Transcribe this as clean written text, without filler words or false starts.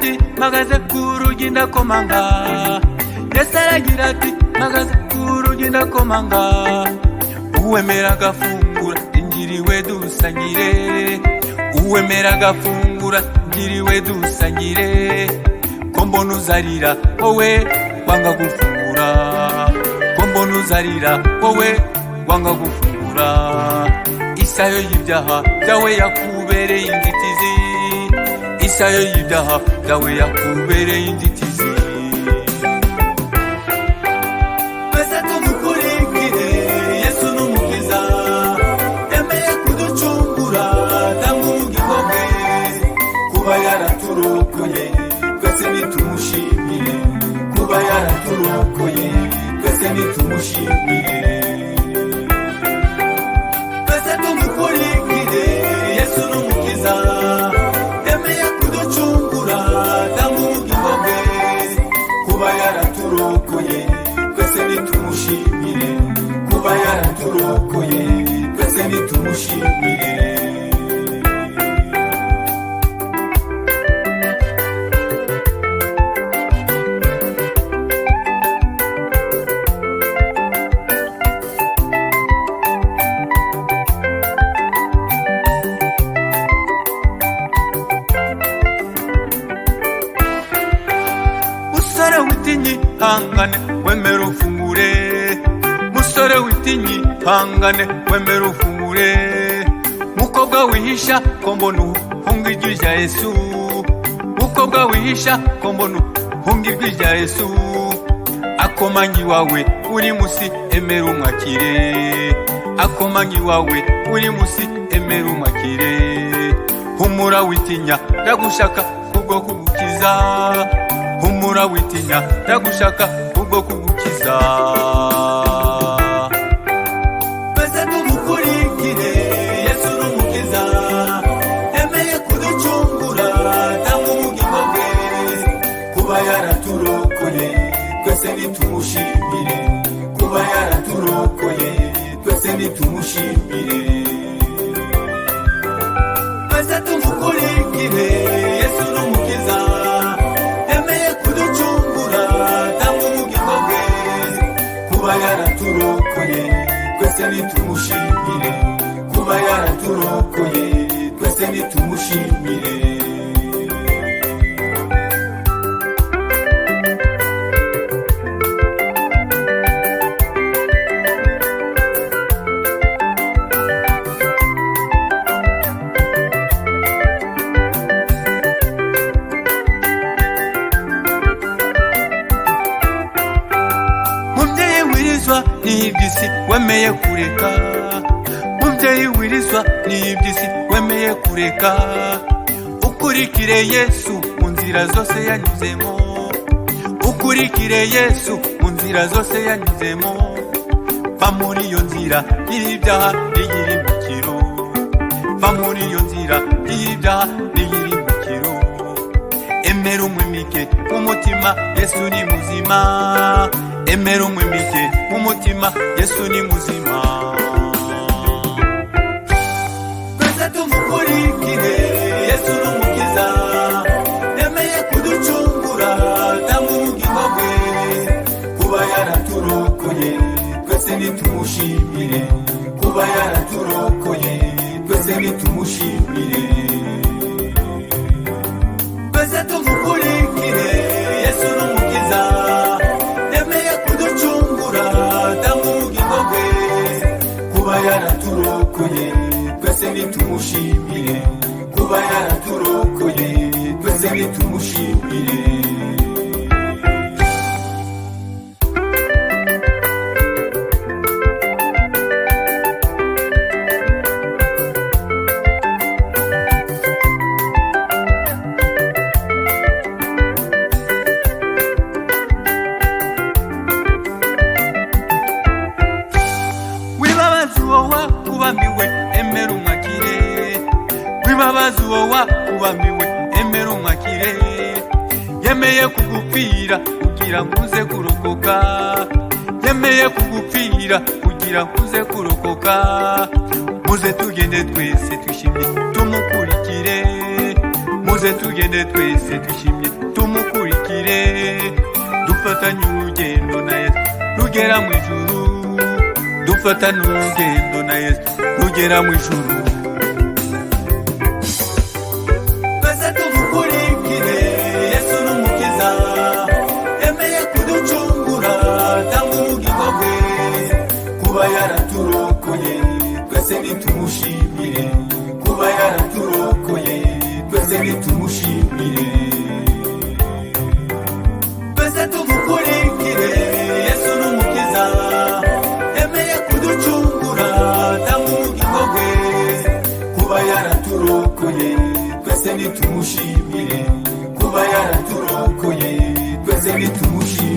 ati magaze kurugi ndakomanga. Yesu aragira ati magaze kurugi ndakomanga. Uwemera agafungura ingiriwe dusangire. Uwemera agafungura ingiriwe dusangire. Ko mbona uzarira wowe wanga gufungura. Ko mbona uzarira wowe wanga gufungura. Isayo y'ibyaha byawe yakubereye inzitizi. Isayo y'ibyaha byawe yakubereye inzitizi. Twese tumukurikire, Yesu n'umukiza. Yemeye kuducungura tangu ubugingo bwe. Kuba yaraturokoye twese nitumushimire. Kuba yaraturokoye twese nitumushimire. Twese tumukurikire, Yesu n'umukiza. Yemeye kuducungura tangu ubugingo bwe. Kuba yaraturokoye twese nitumushimire. Kuba yaraturokoye twese nitumushimire. Musore witinyi hangane wemera ufungure. Musore witinyi hangane wemera ufungure. Mukobwa wihisha ko mbona uhunga ijwi rya Yesu. Mukobwa wihisha ko mbona uhunga ijwi rya Yesu. Akomanyi wawe uri musi emera umwakire. Akomanyi wawe uri musi emera umwakire. Humura witinya ndagushaka kubwo kugukiza. Humura witinya ndagushaka kubwo kugukiza. Twese tumukurikire, Yesu n'umukiza. Yemeye kuducungura tangu ubugingo bwe. Kuba yaraturokoye twese nitumushimire. Kuba yaraturokoye twese nitumushimire. Twese tumukurikire, Yesu n'umukiza. Yemeye kuducungura tangu ubugingo bwe. Kuba yaraturokoye twese nitumushimire. Kuba yaraturokoye twese nitumushimire. Mubyeyi wirizwa n'iby'isi wemeye kureka. Mubyeyi wirizwa n'iby'isi wemeye kureka. Ukurikire Yesu mu nzira zose yanyuzemo. Ukurikire Yesu mu nzira zose yanyuzemo. Va muri iyo nzira y'ibyaha n'iyirimbukiro. Va muri iyo nzira y'ibyaha n'iyirimbukiro. Emera umwimike umutima, Yesu ni muzima. Emera umwimike umutima, Yesu ni muzima. Twese tumukurikire, Yesu n'umukiza. Yemeye kuducungura tangu ubugingo bwe. Kuba yaraturokoye twese nitumushimire. Kuba yaraturokoye twese nitumushimire. Twese tumukurikire, Yesu n'umukiza. Yemeye kuducungura tangu ubugingo bwe. Kuba yaraturokoye twese nitumushimire. Kuba yaraturokoye twese nitumushimire. Wibabaza uwo wakubambiwe emera umwakire. Wibabaza uwo wakubambiwe emera umwakire. Yemeye kugupfira kugira ngo uze kurokoka. Yemeye kugupfira kugira ngo uze kurokoka. Muze tugende twese twishimye tumukurikire. muze tugende twese dushimye tumukurikire dufatanye urugendo na Yesu rugera mu ijuru dufatanye urugendo na Yesu rugera mu ijuru twese tumukurikire Yesu n'umukiza yemeye kuducungura tanga ubugingo bwe kuba yaraturokoye twese nitumushimire kuba yaraturokoye twese nitumushimire twese tumukurikire Yesu n'umukiza yemeye kuducungura tanga ubugingo bwe kuba yaraturokoye twese nitumushimire kuba yaraturokoye twese nitumushimire